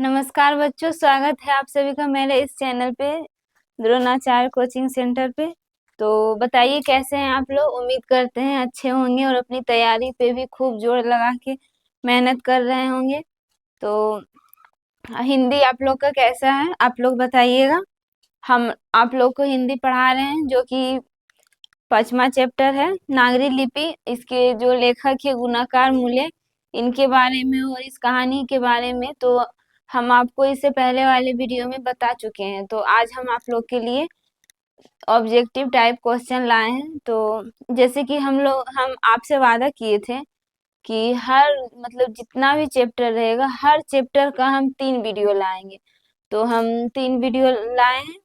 नमस्कार बच्चों, स्वागत है आप सभी का मेरे इस चैनल पे द्रोणाचार्य कोचिंग सेंटर पे। तो बताइए कैसे हैं आप लोग। उम्मीद करते हैं अच्छे होंगे और अपनी तैयारी पे भी खूब जोर लगा के मेहनत कर रहे होंगे। तो हिंदी आप लोग का कैसा है आप लोग बताइएगा। हम आप लोग को हिंदी पढ़ा रहे हैं जो कि 5वां चैप्टर है नागरी लिपि। इसके जो लेखक है गुणाकार मूल्य, इनके बारे में और इस कहानी के बारे में तो हम आपको इससे पहले वाले वीडियो में बता चुके हैं। तो आज हम आप लोग के लिए ऑब्जेक्टिव टाइप क्वेश्चन लाए हैं। तो जैसे कि हम आपसे वादा किए थे कि हर मतलब जितना भी चैप्टर रहेगा हर चैप्टर का हम 3 वीडियो लाएंगे। तो हम 3 वीडियो लाए हैं,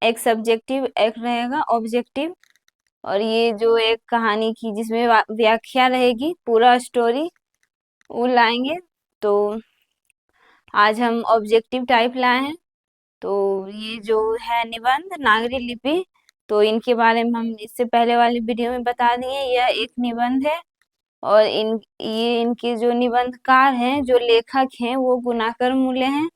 एक सब्जेक्टिव एक रहेगा ऑब्जेक्टिव, और ये जो एक कहानी की जिसमें व्याख्या रहेगी पूरा स्टोरी वो लाएंगे। तो आज हम ऑब्जेक्टिव टाइप लाए हैं। तो ये जो है निबंध नागरी लिपि, तो इनके बारे में हम इससे पहले वाले वीडियो में बता दिए। यह एक निबंध है और ये इनके जो निबंधकार हैं जो लेखक हैं वो गुणाकर मूल्य हैं।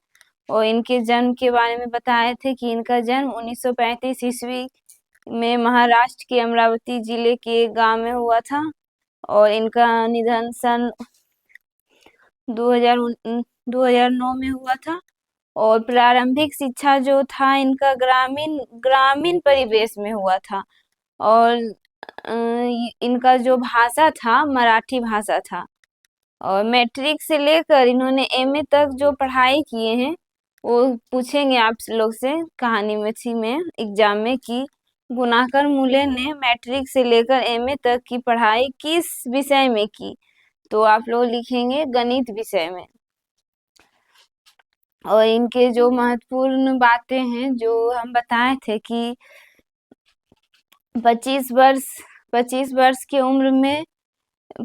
और इनके जन्म के बारे में बताए थे कि इनका जन्म 1935 ईस्वी में महाराष्ट्र के अमरावती जिले के गांव में हुआ था। और इनका निधन सन 2000 2009 में हुआ था। और प्रारंभिक शिक्षा जो था इनका ग्रामीण ग्रामीण परिवेश में हुआ था। और इनका जो भाषा था मराठी भाषा था। और मैट्रिक से लेकर इन्होंने एमए तक जो पढ़ाई किए हैं वो पूछेंगे आप लोग से कहानी में थी में एग्जाम में कि गुणाकर मूल्य ने मैट्रिक से लेकर एमए तक की पढ़ाई किस विषय में की। तो आप लोग लिखेंगे गणित विषय में। और इनके जो महत्वपूर्ण बातें हैं जो हम बताए थे कि 25 वर्ष 25 वर्ष की उम्र में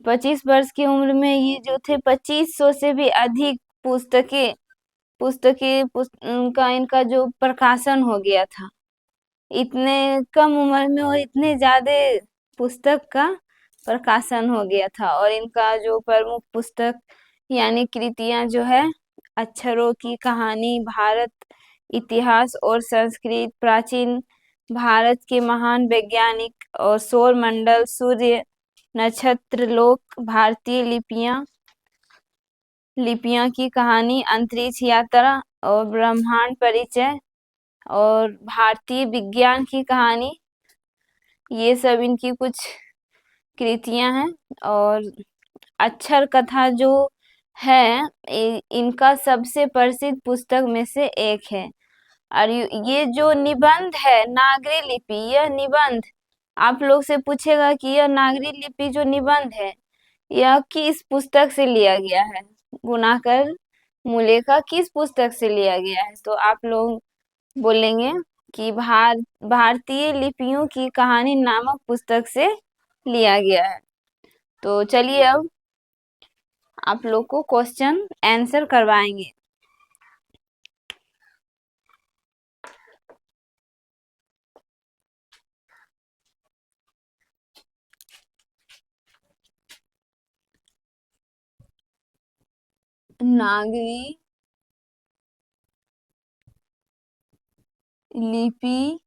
25 वर्ष की उम्र में ये जो थे 2500 से भी अधिक का इनका जो प्रकाशन हो गया था। इतने कम उम्र में और इतने ज्यादा पुस्तक का प्रकाशन हो गया था। और इनका जो प्रमुख पुस्तक यानी कृतियां जो है अक्षरों की कहानी, भारत इतिहास और संस्कृत, प्राचीन भारत के महान वैज्ञानिक और सौर मंडल, सूर्य, नक्षत्र लोक, भारतीय लिपियां की कहानी, अंतरिक्ष यात्रा और ब्रह्मांड परिचय और भारतीय विज्ञान की कहानी, ये सब इनकी कुछ कृतियां हैं। और अक्षर कथा जो है इनका सबसे प्रसिद्ध पुस्तक में से एक है। और ये जो निबंध है नागरी लिपि, यह निबंध आप लोग से पूछेगा कि यह नागरी लिपि जो निबंध है यह किस पुस्तक से लिया गया है, गुणाकर मूल्य का किस पुस्तक से लिया गया है। तो आप लोग बोलेंगे कि भारतीय लिपियों की कहानी नामक पुस्तक से लिया गया है। तो चलिए अब आप लोग को क्वेश्चन आंसर करवाएंगे। नागरी लिपि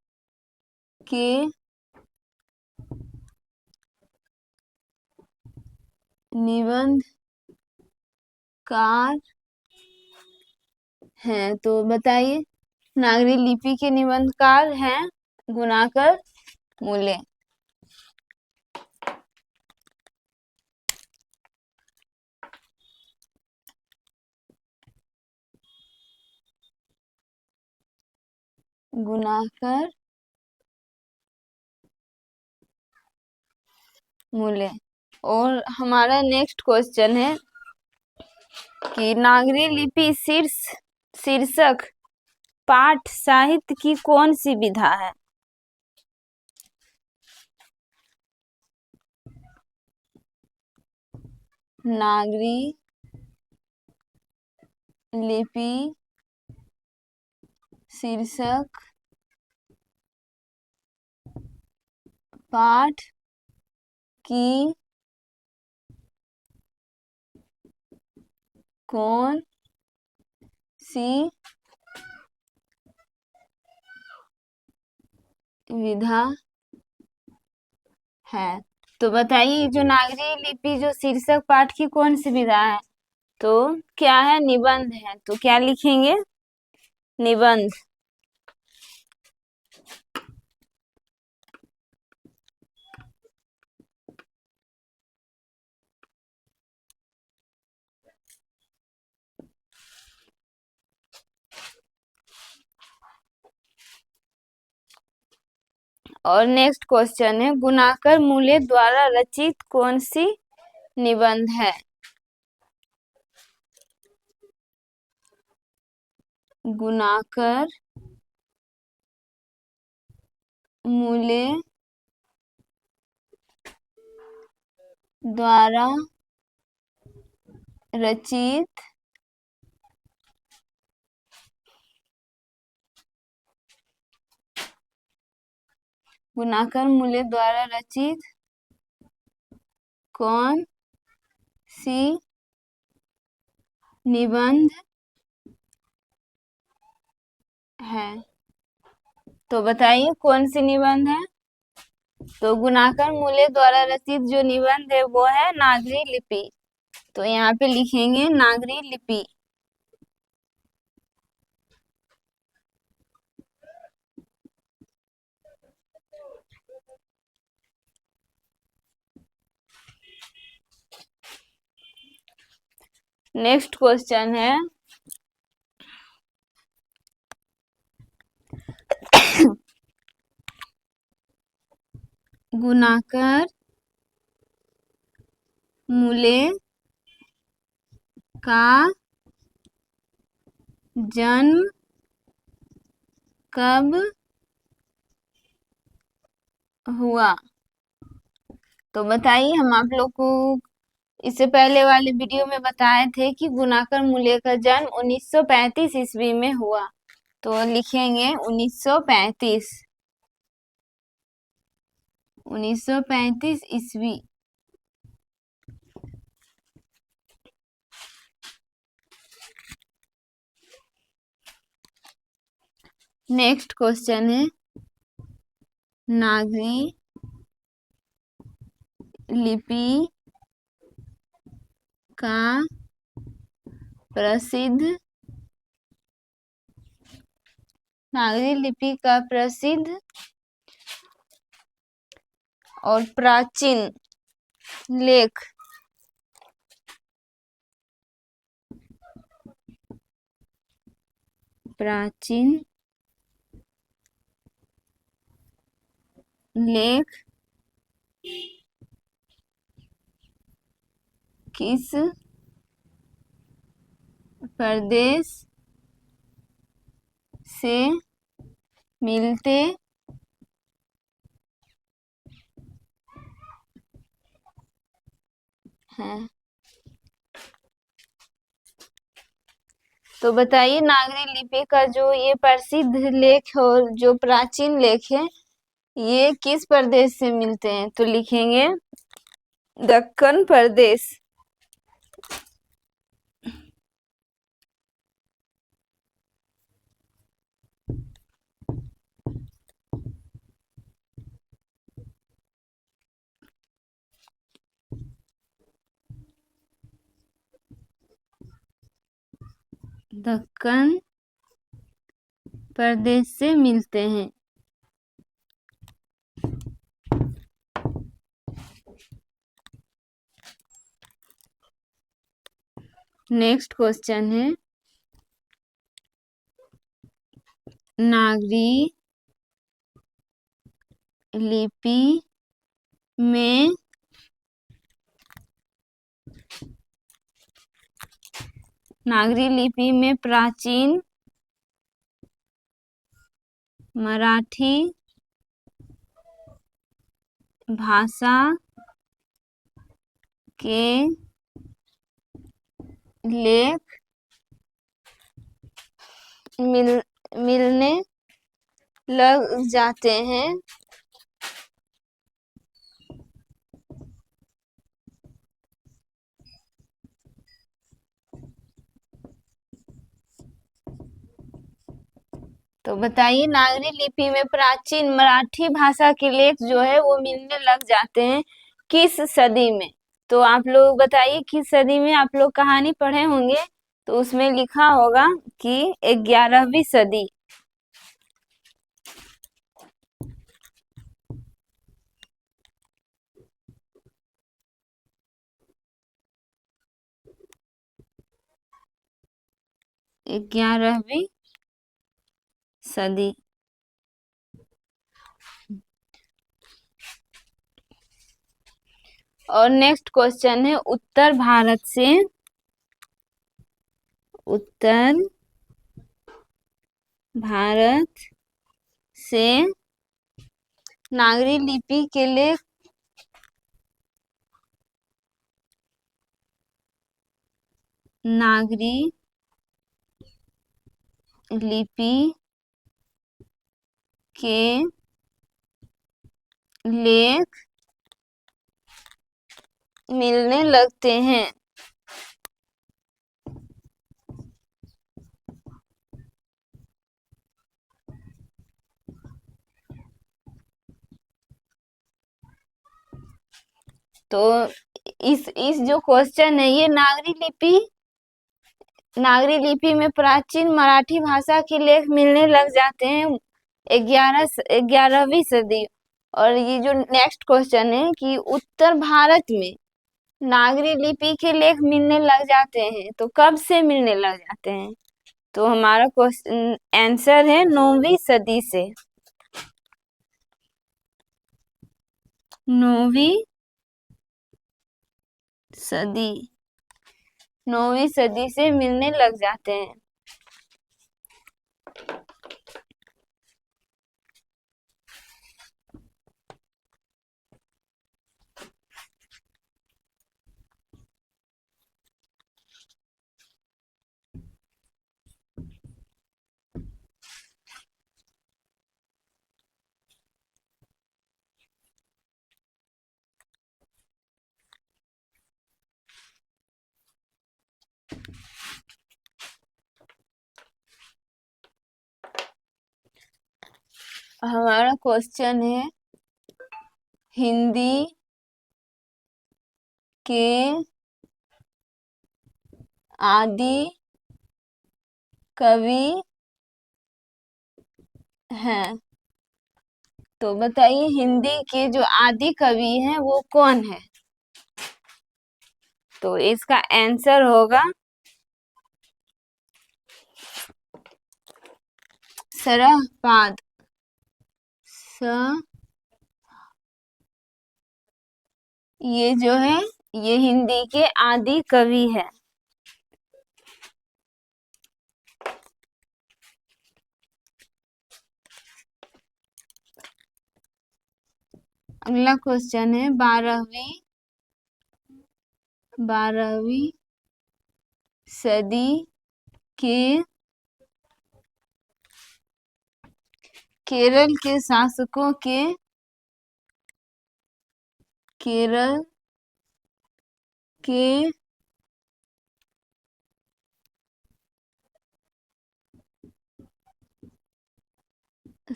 के निबंधकार हैं। तो बताइए, नागरी लिपि के निबंधकार हैं गुणाकर मूल्य। गुणाकर मूल्य। और हमारा नेक्स्ट क्वेश्चन है कि नागरी लिपि शीर्षक पाठ साहित्य की कौन सी विधा है। नागरी लिपि शीर्षक पाठ की कौन सी विधा है। तो बताइए जो नागरी लिपि जो शीर्षक पाठ की कौन सी विधा है? तो क्या है? निबंध है। तो क्या लिखेंगे? निबंध। और नेक्स्ट क्वेश्चन है, गुणाकर मूल्य द्वारा रचित कौन सी निबंध है? गुणाकर मूल्य द्वारा रचित गुणाकर मूल्य द्वारा रचित कौन सी निबंध है? तो बताइए कौन सी निबंध है? तो गुणाकर मूल्य द्वारा रचित जो निबंध है वो है नागरी लिपि। तो यहाँ पे लिखेंगे नागरी लिपि। नेक्स्ट क्वेश्चन है, गुणाकर मूल्य का जन्म कब हुआ? तो बताइए, हम आप लोग को इससे पहले वाले वीडियो में बताए थे कि गुणाकर मूल्य का जन्म 1935 ईस्वी में हुआ। तो लिखेंगे 1935। 1935 ईस्वी। नेक्स्ट क्वेश्चन है, नागरी लिपि का प्रसिद्ध नागरी लिपि का प्रसिद्ध और प्राचीन लेख प्राचीन लेख किस प्रदेश से मिलते हैं? तो बताइए नागरी लिपि का जो ये प्रसिद्ध लेख और जो प्राचीन लेख है ये किस प्रदेश से मिलते हैं? तो लिखेंगे दक्कन प्रदेश। दक्कन प्रदेश से मिलते हैं। नेक्स्ट क्वेश्चन है, नागरी लिपि में प्राचीन मराठी भाषा के लेख मिलने लग जाते हैं। तो बताइए नागरी लिपि में प्राचीन मराठी भाषा के लेख जो है वो मिलने लग जाते हैं किस सदी में। तो आप लोग बताइए किस सदी में। आप लोग कहानी पढ़े होंगे तो उसमें लिखा होगा कि 11वीं सदी। ग्यारहवीं सदी। और नेक्स्ट क्वेश्चन है उत्तर भारत से नागरी लिपि के लिए नागरी लिपि के लेख मिलने लगते हैं। तो इस जो क्वेश्चन है ये नागरी लिपि में प्राचीन मराठी भाषा के लेख मिलने लग जाते हैं 11वीं सदी। और ये जो नेक्स्ट क्वेश्चन है कि उत्तर भारत में नागरी लिपि के लेख मिलने लग जाते हैं तो कब से मिलने लग जाते हैं। तो हमारा क्वेश्चन आंसर है 9वीं सदी से। 9वीं सदी 9वीं सदी से मिलने लग जाते हैं। हमारा क्वेश्चन है हिंदी के आदि कवि हैं। तो बताइए हिंदी के जो आदि कवि हैं वो कौन है। तो इसका आंसर होगा सरहपाद। स ये जो है ये हिंदी के आदि कवि है। अगला क्वेश्चन है 12वीं सदी के केरल के शासकों के केरल के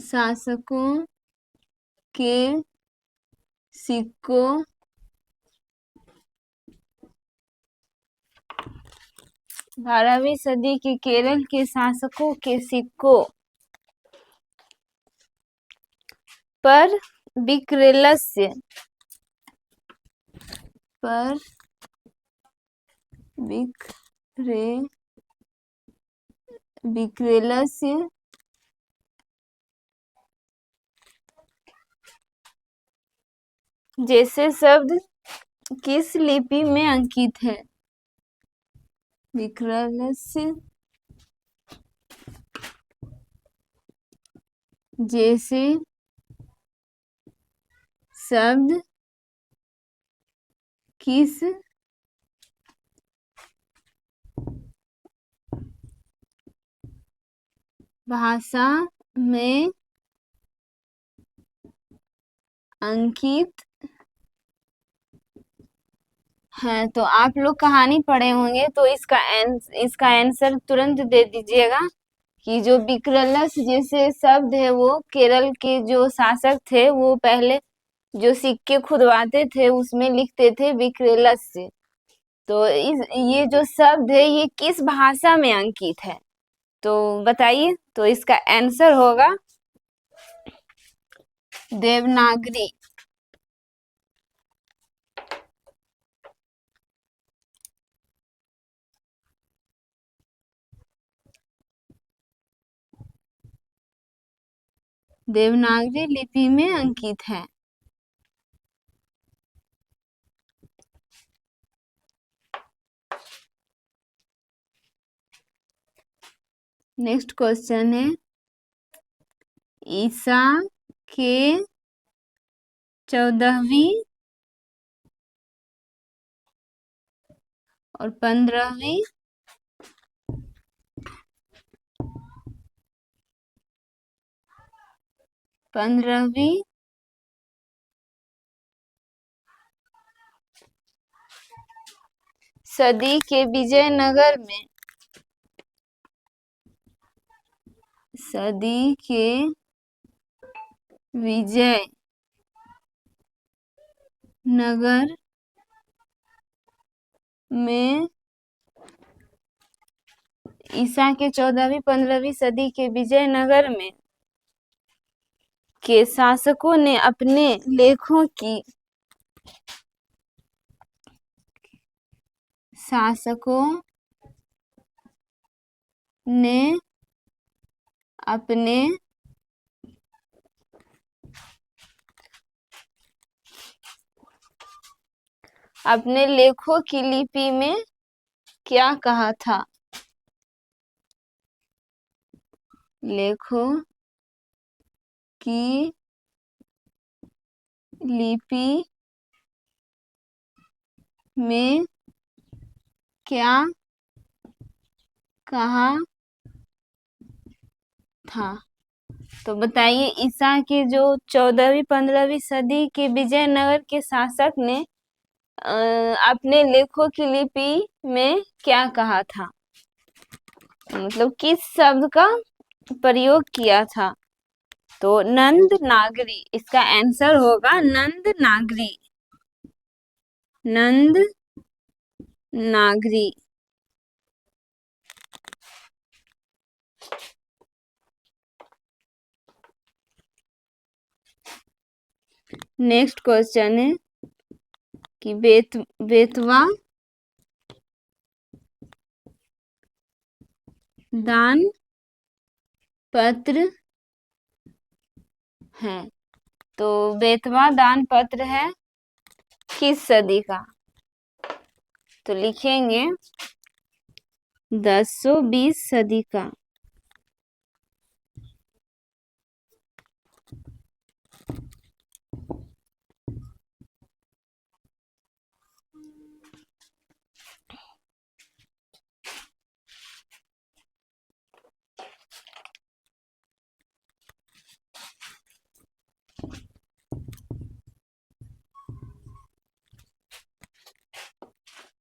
शासकों के सिक्कों 12वीं सदी के केरल के शासकों के सिक्कों पर विक्रलस्य पर विक्रलस्य जैसे शब्द किस लिपि में अंकित है। विक्रलस्य जैसे शब्द किस भाषा में अंकित है। तो आप लोग कहानी पढ़े होंगे तो इसका आंसर तुरंत दे दीजिएगा कि जो विक्रलस जैसे शब्द है वो केरल के जो शासक थे वो पहले जो सिक्के खुदवाते थे उसमें लिखते थे विक्रलस से। तो इस ये जो शब्द है ये किस भाषा में अंकित है? तो बताइए। तो इसका आंसर होगा देवनागरी। देवनागरी लिपि में अंकित है। नेक्स्ट क्वेश्चन है ईसा के 14वीं और 15वीं सदी के विजयनगर में सदी के विजय नगर में ईसा के 14वीं 15वीं सदी के विजयनगर में के शासकों ने अपने लेखों की शासकों ने अपने अपने लेखों की लिपि में क्या कहा था? लेखों की लिपि में क्या कहा था? तो बताइए ईसा के जो 14वीं 15वीं सदी के विजयनगर के शासक ने अपने लेखों की लिपि में क्या कहा था? मतलब किस शब्द का प्रयोग किया था? तो नंद नागरी। इसका आंसर होगा नंद नागरी। नंद नागरी। नेक्स्ट क्वेश्चन है कि बेतवा दान पत्र है। तो बेतवा दान पत्र है किस सदी का? तो लिखेंगे 1020 सदी का।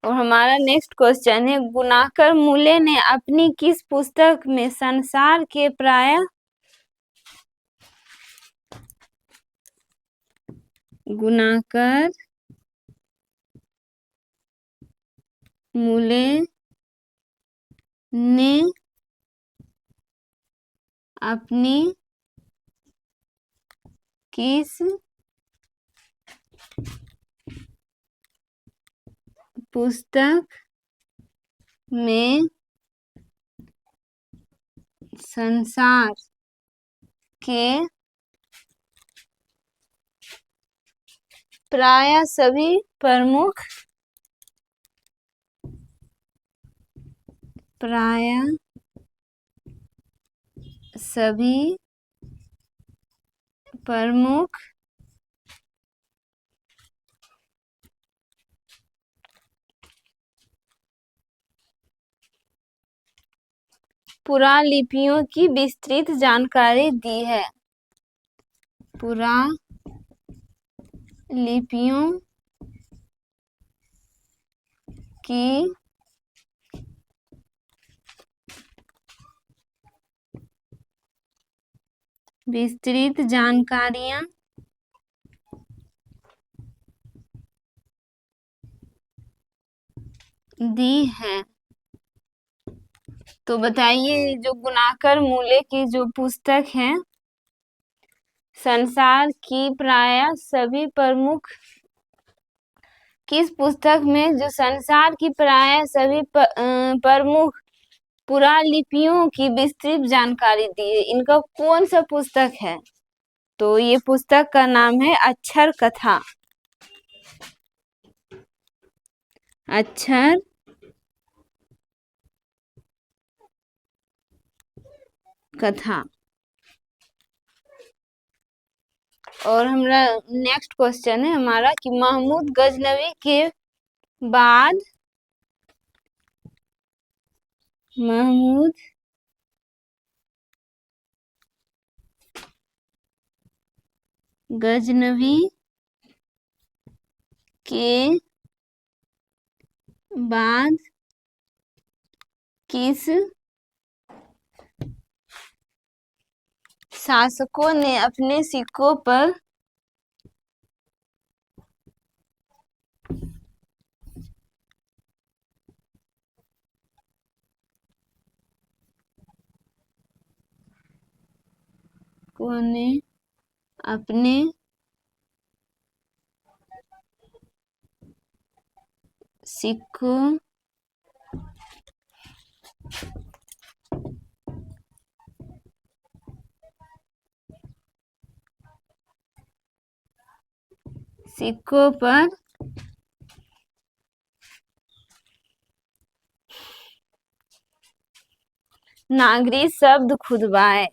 और हमारा नेक्स्ट क्वेश्चन है गुणाकर मूले ने अपनी किस पुस्तक में संसार के प्राय गुणाकर मूले ने अपनी किस पुस्तक में संसार के प्राय सभी प्रमुख प्राय सभी प्रमुख पुरालिपियों की विस्तृत जानकारी दी है। पुरालिपियों की विस्तृत जानकारियां दी है। तो बताइए, जो गुणाकर मूले की जो पुस्तक है, संसार की प्राय सभी प्रमुख, किस पुस्तक में जो संसार की प्राय सभी प्रमुख पुरालिपियों की विस्तृत जानकारी दी है, इनका कौन सा पुस्तक है? तो ये पुस्तक का नाम है अक्षर कथा। अक्षर कथा। और हमारा नेक्स्ट क्वेश्चन है हमारा कि महमूद गजनवी के बाद महमूद गजनवी के बाद किस शासकों ने अपने सिक्कों पर ने अपने सिक्कों पर नागरी शब्द खुदवाए।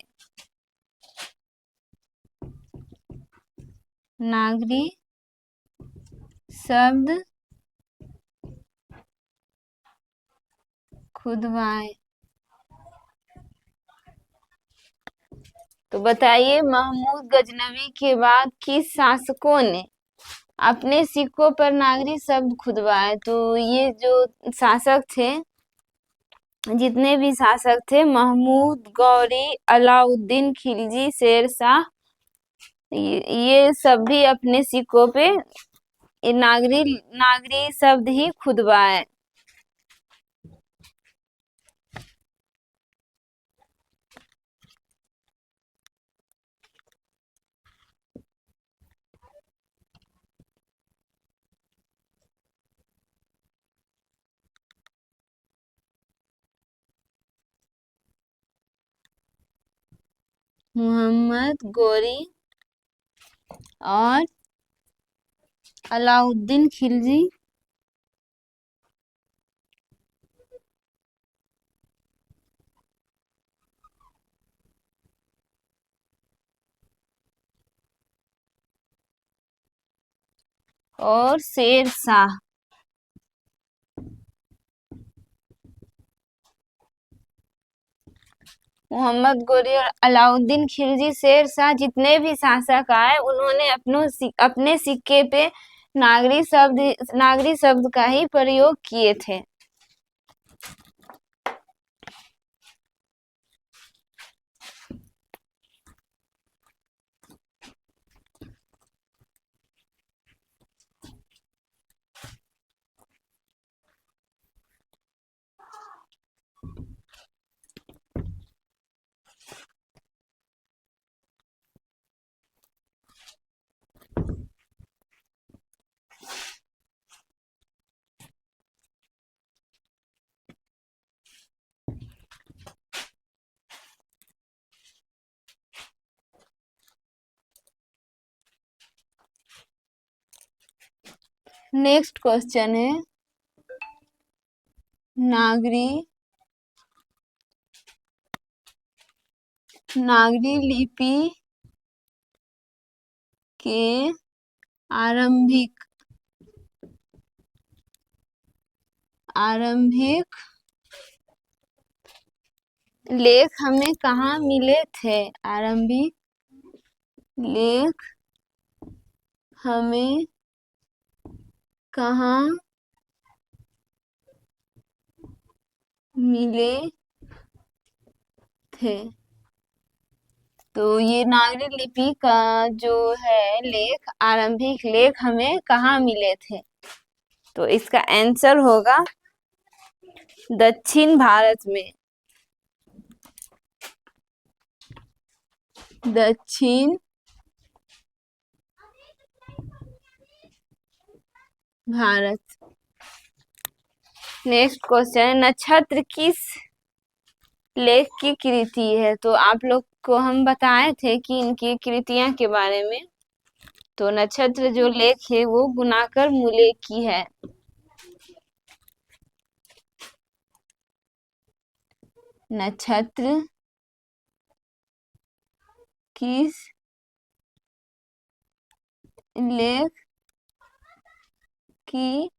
नागरी शब्द खुदवाए। तो बताइए, महमूद गजनवी के बाद किस शासकों ने अपने सिक्कों पर नागरी शब्द खुदवाए? तो ये जो शासक थे, जितने भी शासक थे, महमूद गौरी, अलाउद्दीन खिलजी, शेर शाह, ये सब भी अपने सिक्कों पे ये नागरी शब्द ही खुदवाए। मोहम्मद गौरी और अलाउद्दीन खिलजी और शेर शाह। मोहम्मद गौरी और अलाउद्दीन खिलजी, शेर शाह, जितने भी शासक आए, उन्होंने अपने सिक्के पे नागरी शब्द का ही प्रयोग किए थे। नेक्स्ट क्वेश्चन है नागरी लिपि के आरंभिक लेख हमें कहाँ मिले थे? आरंभिक लेख हमें कहाँ मिले थे? तो ये नागरी लिपि का जो है लेख, आरंभिक लेख हमें कहाँ मिले थे? तो इसका आंसर होगा दक्षिण भारत में। दक्षिण भारत। नेक्स्ट क्वेश्चन, नक्षत्र किस लेख की कृति है? तो आप लोग को हम बताए थे कि इनकी कृतियां के बारे में। तो नक्षत्र जो लेख है वो गुणाकर मूले की है। नक्षत्र किस लेख की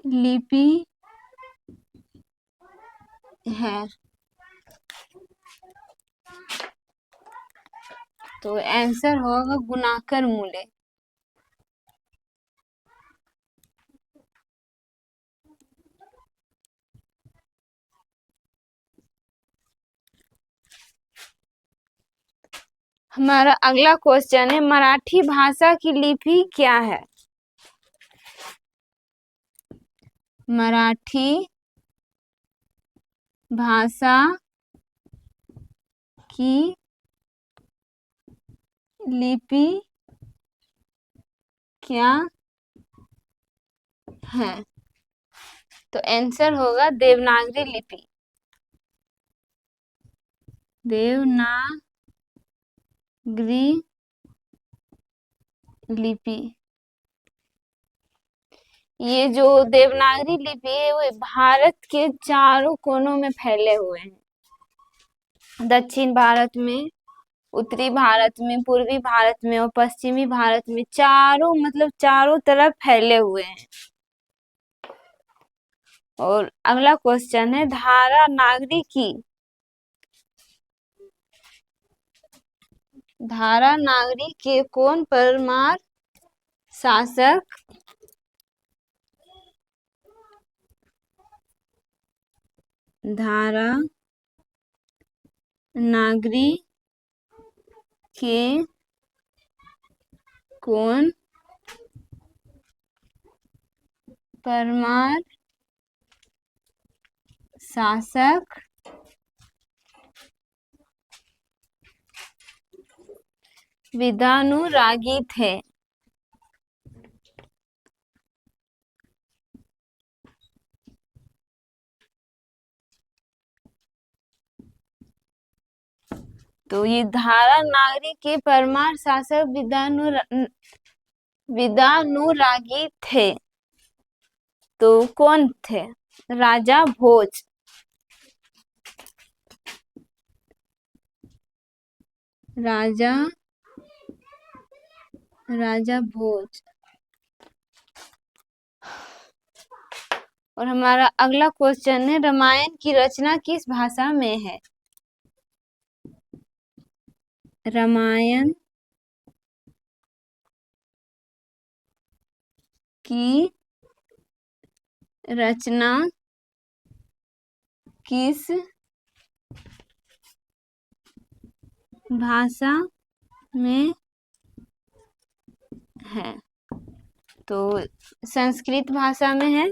लिपि है? तो आंसर होगा गुणाकर मूले। हमारा अगला क्वेश्चन है, मराठी भाषा की लिपि क्या है? मराठी भाषा की लिपि क्या है? तो आंसर होगा देवनागरी लिपि। देवनागरी लिपि। ये जो देवनागरी लिपि है वो भारत के चारों कोनों में फैले हुए हैं। दक्षिण भारत में, उत्तरी भारत में, पूर्वी भारत में और पश्चिमी भारत में, चारों मतलब चारों तरफ फैले हुए हैं। और अगला क्वेश्चन है, धारा नागरी की, धारा नागरी के कौन परमार शासक धारा नागरी के कौन परमार शासक विदानुरागी थे? तो ये धारा नागरी के परमार शासक विदानुरागी थे। तो कौन थे? राजा भोज। राजा राजा भोज। और हमारा अगला क्वेश्चन है, रामायण की रचना किस भाषा में है? रामायण की रचना किस भाषा में है? तो संस्कृत भाषा में है।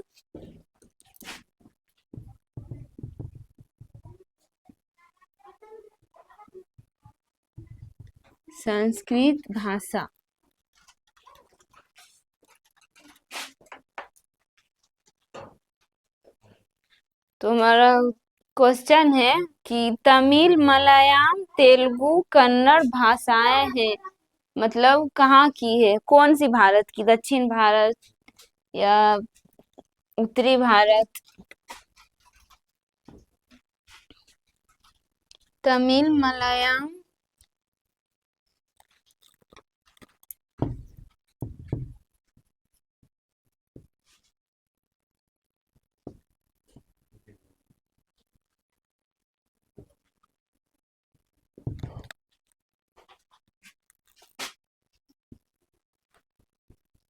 संस्कृत भाषा। तो हमारा क्वेश्चन है कि तमिल, मलयालम, तेलुगु, कन्नड़ भाषाएं हैं, मतलब कहाँ की है? कौन सी भारत की? दक्षिण भारत या उत्तरी भारत? तमिल, मलयालम,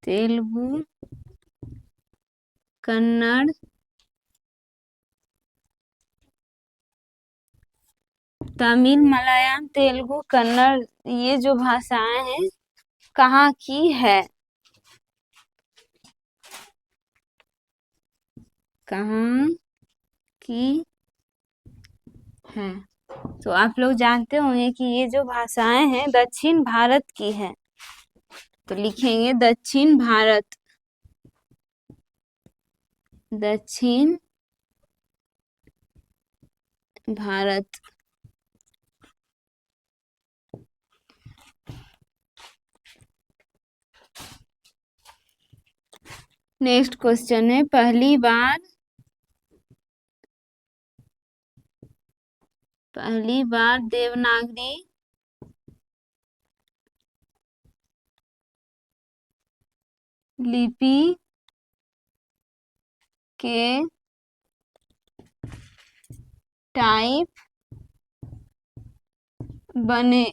तेलुगु, कन्नड़, तमिल, मलयालम, तेलुगु, कन्नड़, ये जो भाषाएं हैं कहाँ की है? कहाँ की है? तो आप लोग जानते होंगे कि ये जो भाषाएं हैं दक्षिण भारत की है। तो लिखेंगे दक्षिण भारत, दक्षिण भारत। नेक्स्ट क्वेश्चन है, पहली बार देवनागरी लिपि के टाइप बने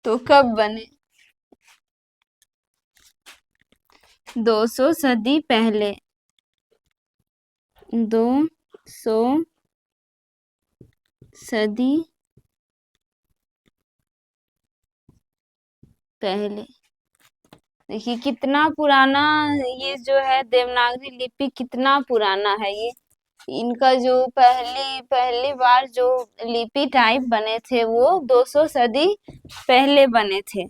तो कब बने? 200 सदी पहले, 200 सदी पहले। देखिए कितना पुराना ये जो है देवनागरी लिपि, कितना पुराना है ये। इनका जो पहली पहली बार जो लिपि टाइप बने थे वो 200 सदी पहले बने थे।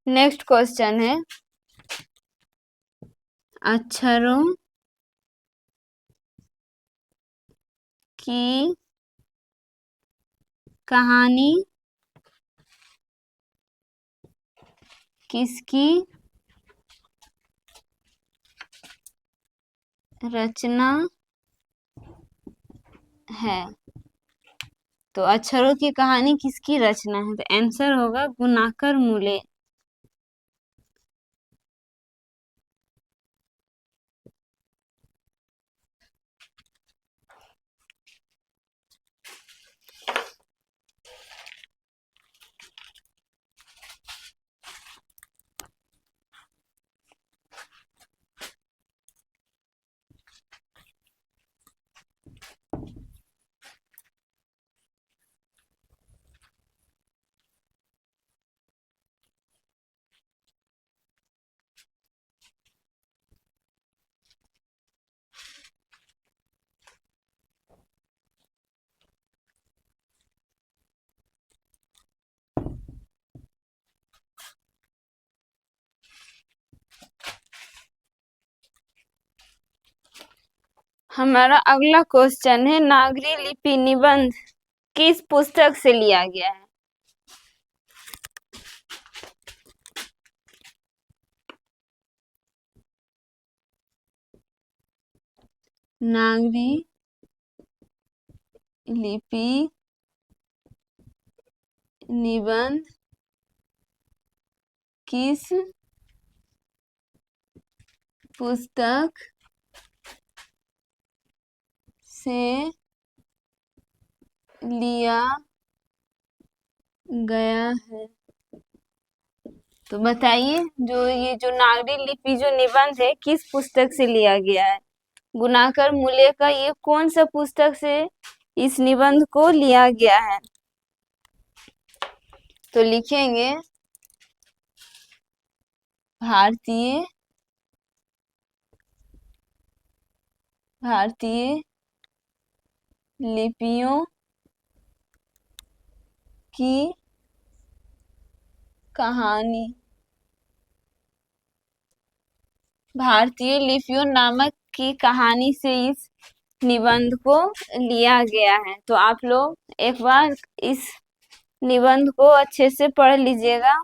नेक्स्ट क्वेश्चन है, अक्षरों की कहानी किसकी रचना है? तो अक्षरों की कहानी किसकी रचना है? तो आंसर होगा गुणाकर मूले। हमारा अगला क्वेश्चन है, नागरी लिपि निबंध किस पुस्तक से लिया गया है? नागरी लिपि निबंध किस पुस्तक से लिया गया है? तो बताइए, जो ये जो नागरी लिपि जो निबंध है किस पुस्तक से लिया गया है? गुणाकर मूल्य का ये कौन सा पुस्तक से इस निबंध को लिया गया है? तो लिखेंगे भारतीय भारतीय लिपियों की कहानी, भारतीय लिपियों नामक की कहानी से इस निबंध को लिया गया है। तो आप लोग एक बार इस निबंध को अच्छे से पढ़ लीजिएगा।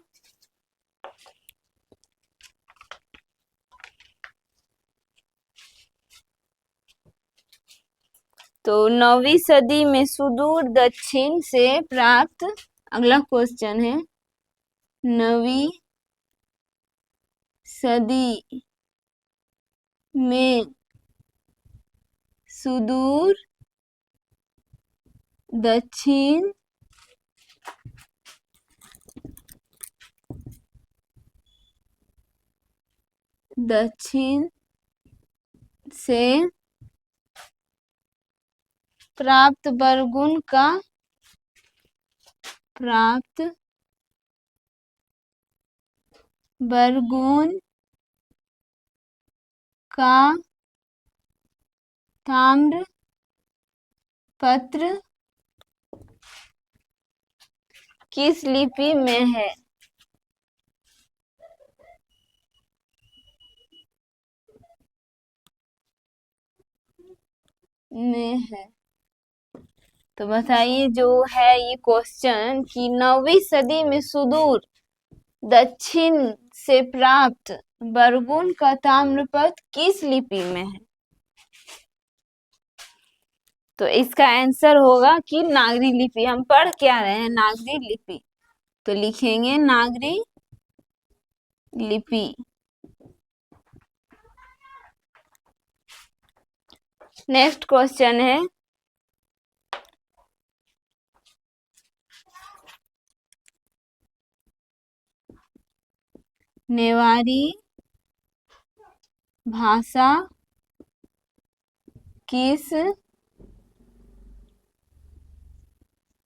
तो 9वीं सदी में सुदूर दक्षिण से प्राप्त, अगला क्वेश्चन है, 9वीं सदी में सुदूर दक्षिण दक्षिण से प्राप्त वर्गुण का ताम्र पत्र किस लिपि में है? तो बताइए जो है ये क्वेश्चन कि 9वीं सदी में सुदूर दक्षिण से प्राप्त बरगुन का ताम्रपत्र किस लिपि में है? तो इसका आंसर होगा कि नागरी लिपि। हम पढ़ क्या रहे हैं? नागरी लिपि। तो लिखेंगे नागरी लिपि। नेक्स्ट क्वेश्चन है नेवारी भाषा किस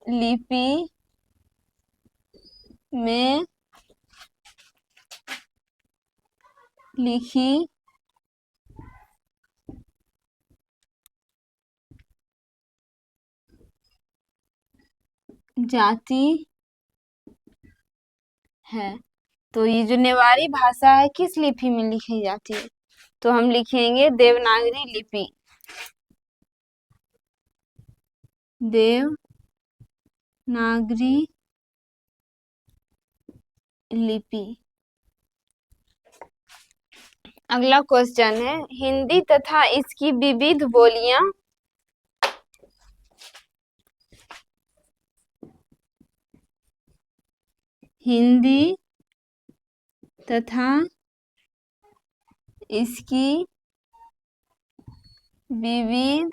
लिपि में लिखी जाती है? तो ये जो नेवारी भाषा है किस लिपि में लिखी जाती है? तो हम लिखेंगे देवनागरी लिपि। देवनागरी लिपि। अगला क्वेश्चन है हिंदी तथा इसकी विविध बोलियां हिंदी तथा इसकी विविध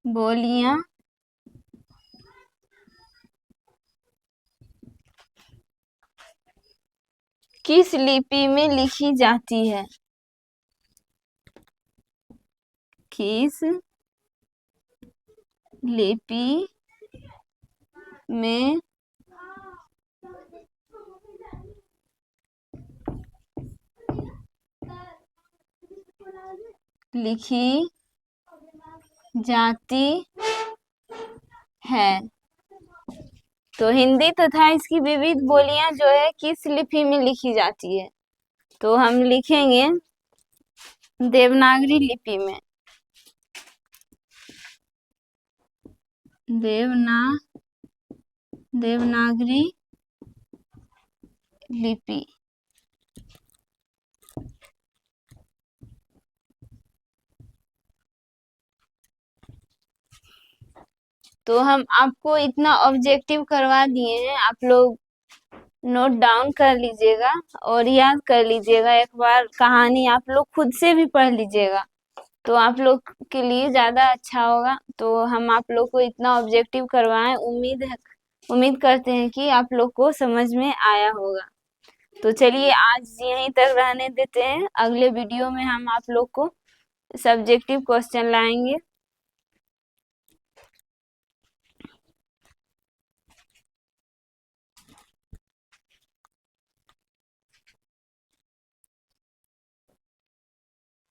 बोलियां किस लिपि में लिखी जाती है? किस लिपि में लिखी जाती है? तो हिंदी तथा इसकी विविध बोलियां जो है किस लिपि में लिखी जाती है? तो हम लिखेंगे देवनागरी लिपि में। देवनागरी लिपि। तो हम आपको इतना ऑब्जेक्टिव करवा दिए हैं, आप लोग नोट डाउन कर लीजिएगा और याद कर लीजिएगा। एक बार कहानी आप लोग खुद से भी पढ़ लीजिएगा तो आप लोग के लिए ज्यादा अच्छा होगा। तो हम आप लोग को इतना ऑब्जेक्टिव करवाएं, उम्मीद करते हैं कि आप लोग को समझ में आया होगा। तो चलिए आज यहीं तक रहने देते हैं। अगले वीडियो में हम आप लोग को सब्जेक्टिव क्वेश्चन लाएंगे।